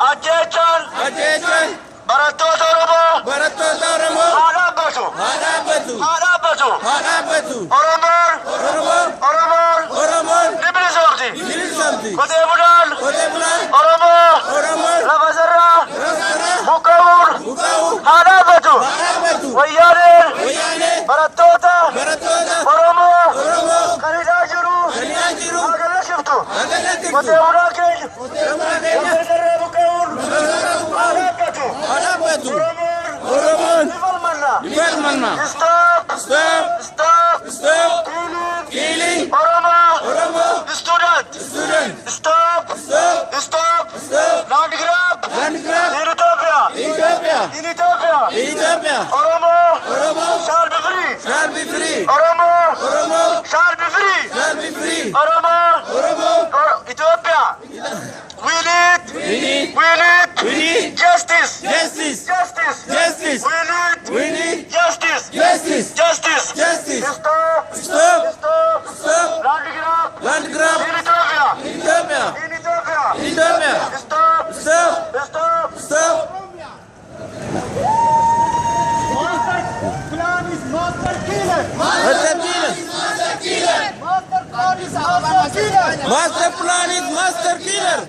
ajjeechaan barattoota Oromoo haa dhaabbatu. Oromoon ni bilisoomti. Qotee bulaan Oromoo lafa sarraa buqqa'uun haa dhaabbatu. Wayyaaneen barattoota Oromoo kan hidhaa jiru haa galashiftu. Qotee bulaan keenya lafa sarraa buqqa'uun haa dhaabbatu. Oromoon ni falmanna. Stop killing Oromo student. Stop land grab in Ethiopia. Oromo shall be free. Oromo shall be free. Oromo Ethiopia. We need justice. We need justice. Stop land grab in Ethiopia. Stop. Master plan is master killer.